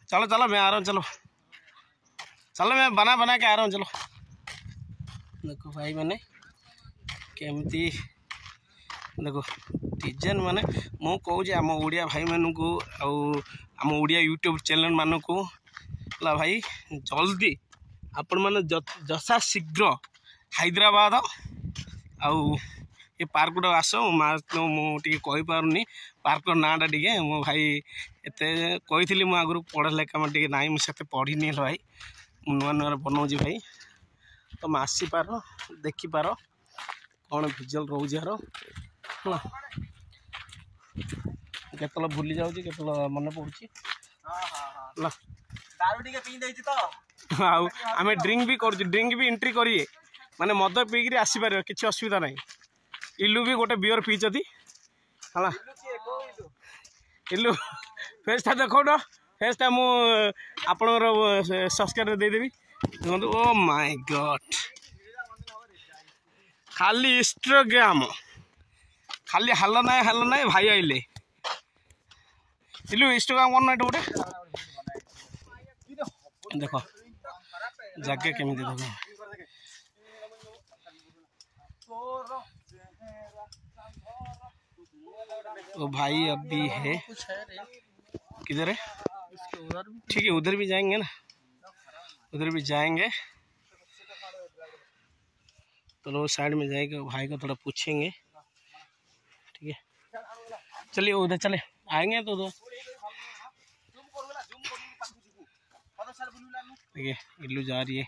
चलो चलो मैं आ रहा हूँ, चलो चलो मैं बना बना के आ रहा हूँ। चलो देखो भाई मैंने केमती देखो डिजाइन माने मु कहूँ आम ओडिया भाई मानक आम ओडिया यूट्यूब चैनल मानक भाई जल्दी आपण मैंने जसा शीघ्र हैदराबाद आउ ये पार्क गुड़ा आस मुझे कहीपरनी पार्क नाटा टे मो भाई एत कही मुझे आगुरी पढ़ा लेखा टे ना मुझे पढ़ी भाई नुआ नुआ बनाऊँगी भाई तुम आसीपार देखिपार कौन भिजुआल रोज यार केतल भूली जाऊँ केतल मन पड़ू आम ड्रिंक भी कर ड्रिंक भी एंट्री करिए माने मद पीकि आसीपार किसी असुविधा ना। इलू भी गोटे बियर पीछती है इलू फेसटा देखो ना फेसटा मु आपणर सब्सक्राइब देदेवी देखो। ओ माय गॉड खाली इंस्टाग्राम खाली हाल ना भाई आइले इलू इंस्टाग्राम करना गोटे देखो जगह केमी देखो तो भाई अभी है किधर है ठीक है उधर भी जाएंगे ना उधर भी जाएंगे तो लोग साइड में जाएंगे भाई को थोड़ा पूछेंगे ठीक है। चलिए उधर चले आएंगे तो दो देखिए इल्लू जा रही है।